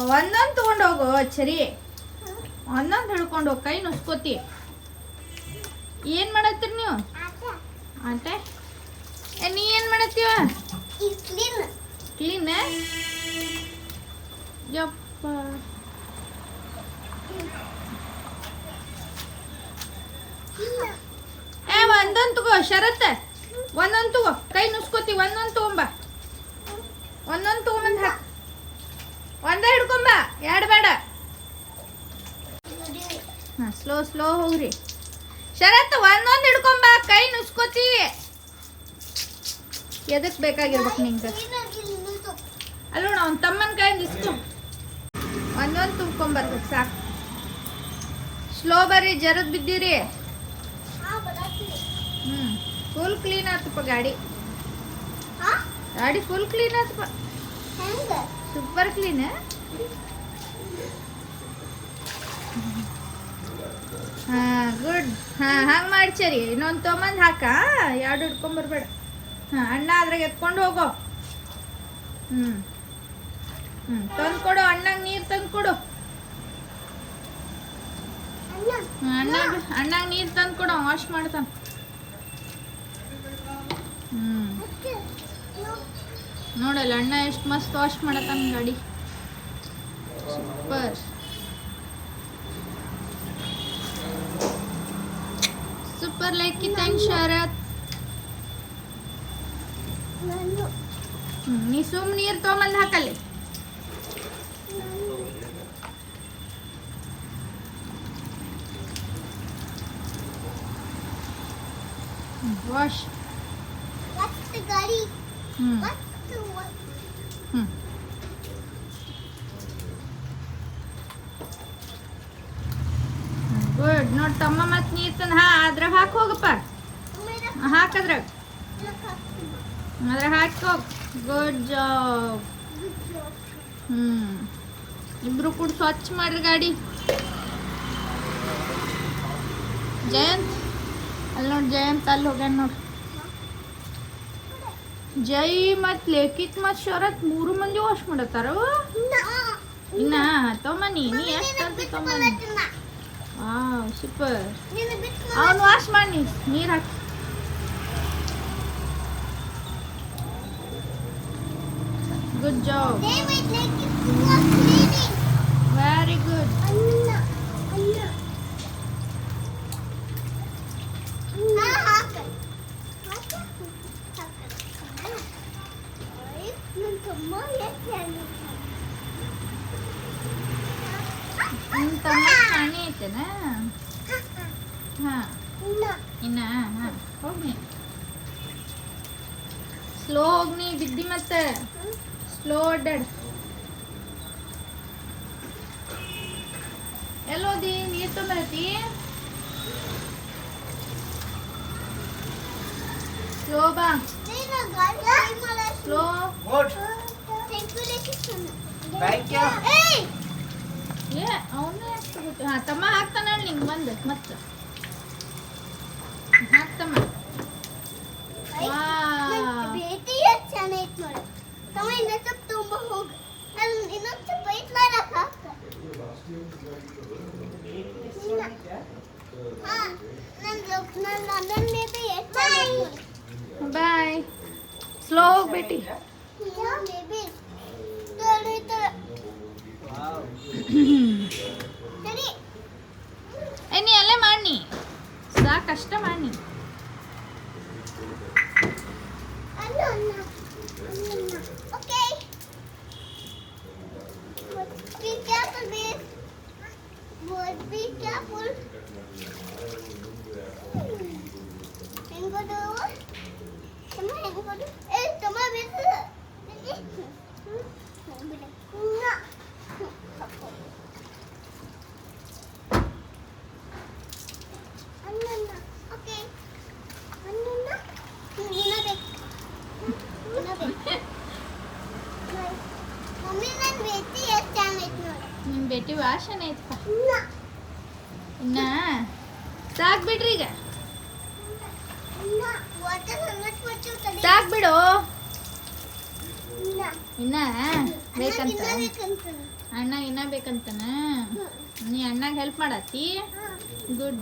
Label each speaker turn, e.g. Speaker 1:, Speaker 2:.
Speaker 1: ಒಂದೊಂದು ತಗೊಂಡು ಹೋಗು ಸರಿ ಒಂದೊಂದು ಹಿಡ್ಕೊಂಡು ಹೋಗಿ ಕೈ ನುಸ್ಕೋತಿ ಏನು ಮಾಡತ್ತೀರಿ ನೀವು ಆಟ ನೀ ಏನು ಮಾಡತ್ತೀವ ಕ್ಲೀನ್ ಯಪ್ಪ ಒಂದೊಂದು ತಗೋ ಶರತ್ ಒಂದೊಂದು ತಗೋ ಕೈ ನುಸ್ಕೋತಿ ಒಂದೊಂದು ತಗೊಂಬ ಒಂದೊಂದು ತಗೊಂಬಂದು ಹಾಕ ಒಂದೇ ಹಿಡ್ಕೊಂಬ ಎರಡು ಬೇಡ ಹಾಂ ಸ್ಲೋ ಹೋಗ್ರಿ ಶರತ್ ಒಂದೊಂದು ಹಿಡ್ಕೊಂಬ ಕೈ ನುಸ್ಕೋತಿ ಎದಕ್ಕೆ ಬೇಕಾಗಿರ್ಬೇಕು ನಿಂಗೆ ಅಲ್ಲೋಣ ಅವ್ನ ತಮ್ಮನ ಕೈಯಿಂದ ಇಸ್ಕೊ ಒಂದೊಂದು ತುಂಬ್ಕೊಂಬರ್ಬೇಕು ಸಾಕು ಸ್ಲೋ ಬರ್ರಿ ಜರದ್ ಬಿದ್ದೀರಿ ಫುಲ್ ಕ್ಲೀನ್ ಆತಪ್ಪ ಗಾಡಿ ಫುಲ್ ಕ್ಲೀನ್ ಆತಪ್ಪ ಸೂಪರ್ ಕ್ಲೀನ್ ಹಾಂ ಗುಡ್ ಹಾಂ ಹಂಗೆ ಮಾಡ್ಸರಿ ಇನ್ನೊಂದು ತೊಗೊಂಬಂದು ಹಾಕ ಎರಡು ಹಿಡ್ಕೊಂಬರ್ಬೇಡ ಹಾಂ ಅಣ್ಣ ಅದ್ರಾಗ ಎತ್ಕೊಂಡು ಹೋಗೋ ತಂದು ಕೊಡು ಅಣ್ಣಂಗೆ ನೀರು ತಂದು ಕೊಡು ಅಣ್ಣಂಗೆ ನೀರು ತಂದು ಕೊಡು ವಾಶ್ ಮಾಡ್ತಾನೆ ನೋಡಲ್ಲ ಅಣ್ಣ ಎಷ್ಟು ಮಸ್ತ್ ವಾಶ್ ಮಾಡತಾನ ಗಾಡಿ ಸೂಪರ್ ಸೂಪರ್ ಲೈಕ್ ಥ್ಯಾಂಕ್ ಶರತ್ ನೀ ಸುಮ್ ನೀರು ತೊಗೊಂಬಂದು ಹಾಕಲ್ಲಿ ವಾಶ್ ಗುಡ್ ನೋಡಿ ತಮ್ಮ ಮತ್ತೆ ನೀರು ತಂದು ಅದ್ರಾಗ ಹಾಕಿ ಹೋಗಪ್ಪ ಹಾಕದ್ರಾಗ ಅದ್ರಾಗ ಹಾಕಿ ಹೋಗ್ ಗುಡ್ ಜಾಬ್ ಇಬ್ರು ಕೂಡ ಸ್ವಚ್ಛ ಮಾಡ್ರಿ ಗಾಡಿ ಜಯಂತ್ ಅಲ್ಲಿ ನೋಡಿ ಜಯಂತ್ ಅಲ್ಲಿ ಹೋಗ್ಯಾನ ನೋಡಿ ಜೈ ಮತ್ತು ಲೇಖಿತ್ ಮತ್ತು ಶರತ್ ಮೂರು ಮಂದಿ ವಾಶ್ ಮಾಡತ್ತಾರ ಇನ್ನ ತೊಂಬನಿ ನೀ ಎಷ್ಟು ಅಂತ ತೊಂಬನಿ ವಾವ್ ಸೂಪರ್ ಅವನು ವಾಶ್ ಮಾಡಿ ನೀರು ಹಾಕಿ ಗುಡ್ ಜಾಬ್ ವೆರಿ ಗುಡ್ ತಮ್ಮ ಶಾಣೆ ಐತೆನಾ ಹಾಂ ಇನ್ನ ಹಾಂ ಹೋಗಿ ಸ್ಲೋ ಹೋಗ್ನಿ ಬಿದ್ದಿ ಮತ್ತೆ ಸ್ಲೋ ಅಡ್ಡಾಡ್ ಎಲ್ಲೋದಿ ನೀರು ತೊಂಬರತಿ ಸ್ಲೋ ಬಾ ಸ್ಲೋ ಅವನೇ ಹಾಕ್ತಬಿಟ್ಟು ಹಾಂ ತಮ್ಮ ಹಾಕ್ತಾನ ನಿಂಗೆ ಬಂದು ಮತ್ತೆ ಹಾಕ್ತಮ್ಮ ಬಾಯ್ ಸ್ಲೋ ಹೋಗ್ಬೇಟಿ ನೀ ಅಲ್ಲೇ ಮಾಡಿ ಸಾಕಷ್ಟ ಮಾಡಿ ನಿಮ್ಮ ಬೇಟಿ ವಾಸನೆ ಐತಪ್ಪ ಇನ್ನ ಸಾಕ್ ಬಿಡ್ರಿ ಈಗ ಸಾಕ್ ಬಿಡು ಇನ್ನ ಬೇಕಂತ ಅಣ್ಣ ಇನ್ನ ಬೇಕಂತನ ನೀ ಅಣ್ಣಗೆ ಹೆಲ್ಪ್ ಮಾಡತ್ತಿ ಗುಡ್